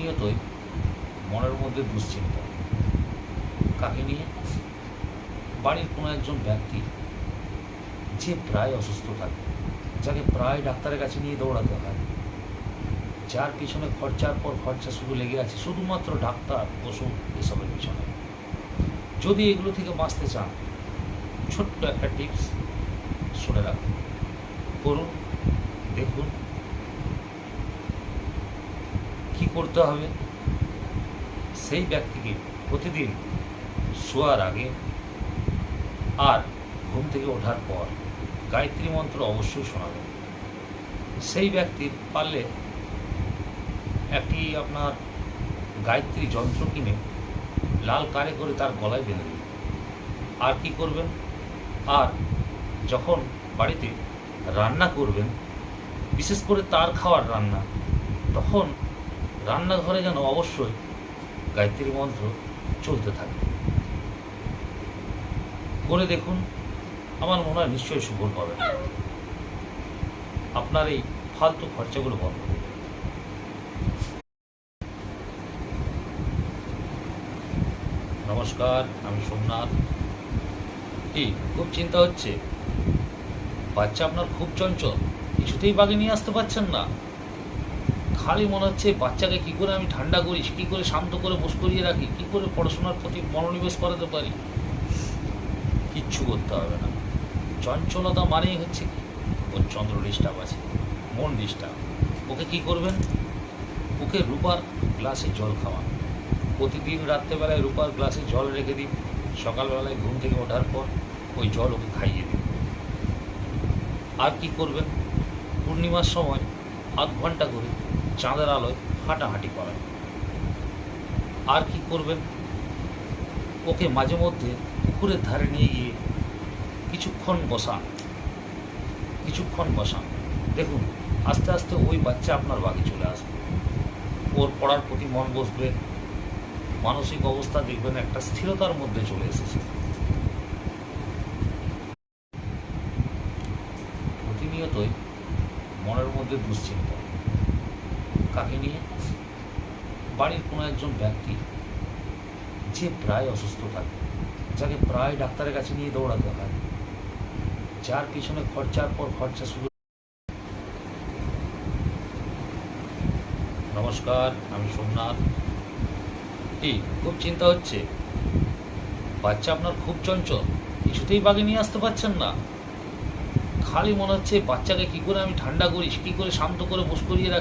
প্রতিনিয়তই মনের মধ্যে দুশ্চিন্তা। কাকে নিয়ে? বাড়ির কোনো একজন ব্যক্তি যে প্রায় অসুস্থ থাকে, যাকে প্রায় ডাক্তারের কাছে নিয়ে দৌড়াতে হয়, যার পিছনে খরচার পর খরচা শুধু লেগে আছে শুধুমাত্র ডাক্তার, ওষুধ এসবের পিছনে। যদি এগুলো থেকে বাঁচতে চান, ছোট্ট একটা টিপস শুনে রাখুন, করুন, দেখুন কি করতে হবে। সেই ব্যক্তিকে প্রতিদিন শোয়ার আগে আর ঘুম থেকে ওঠার পর গায়ত্রী মন্ত্র অবশ্যই শোনাবেন। সেই ব্যক্তির পারলে একটি আপনার গায়ত্রী যন্ত্র কিনে লাল কারে করে তার গলায় বেঁধে দিন। আর কি করবেন? আর যখন বাড়িতে রান্না করবেন, বিশেষ করে তার খাওয়ার রান্না, তখন রান্নাঘরে যেন অবশ্যই গায়ত্রী মন্ত্র চলতে থাকে। করে দেখুন, আমার মনে হয় নিশ্চয়ই সুফল পাবেন। আপনার এই ফালতু খরচাগুলো বন্ধ হবে। নমস্কার, আমি সোমনাথ। কি খুব চিন্তা হচ্ছে? বাচ্চা আপনার খুব চঞ্চল, কিছুতেই বাগে নিয়ে আসতে পারছেন না। খালি মনে হচ্ছে বাচ্চাকে কি করে আমি ঠান্ডা করি, কি করে শান্ত করে বস করিয়ে রাখি, কি করে পড়াশোনার প্রতি মনোনিবেশ করাতে পারি। কিচ্ছু করতে হবে না। চঞ্চলতা মানেই হচ্ছে কি, ওর চন্দ্র ডিস্টার্ব আছে, মন ডিস্টার্ব। ওকে কি করবেন? ওকে রূপার গ্লাসে জল খাওয়ান। প্রতিদিন রাত্রেবেলায় রূপার গ্লাসে জল রেখে দিন, সকালবেলায় ঘুম থেকে ওঠার পর ওই জল ওকে খাইয়ে দিন। আর কি করবেন? পূর্ণিমার সময় আধ ঘন্টা করে চাঁদের আলোয় হাঁটাহাঁটি করান। আর কি করবেন? ওকে মাঝে মধ্যে পুকুরের ধারে নিয়ে গিয়ে কিছুক্ষণ বসান। দেখুন, আস্তে আস্তে ওই বাচ্চা আপনার বাগে চলে আসবে। ওর পড়ার প্রতি মন বসবে, মানসিক অবস্থা দেখবেন একটা স্থিরতার মধ্যে চলে এসেছে। প্রতিনিয়তই মনের মধ্যে দুশ্চিন্তা। কাকে নিয়ে? বাড়ির কোনো একজন ব্যক্তি যে প্রায় অসুস্থ থাকে, যাকে প্রায় ডাক্তারের কাছে নিয়ে দৌড়াতে হয়, যার পিছনে খরচার পর খরচা শুধু। নমস্কার, আমি সোমনাথ। কি খুব চিন্তা হচ্ছে? বাচ্চা আপনার খুব চঞ্চল, কিছুতেই বাগে নিয়ে আসতে পারছেন না। খালি মনে হচ্ছে বাচ্চাকে কি করে আমি ঠান্ডা করি, কি করে শান্ত করে বস করিয়ে রাখি।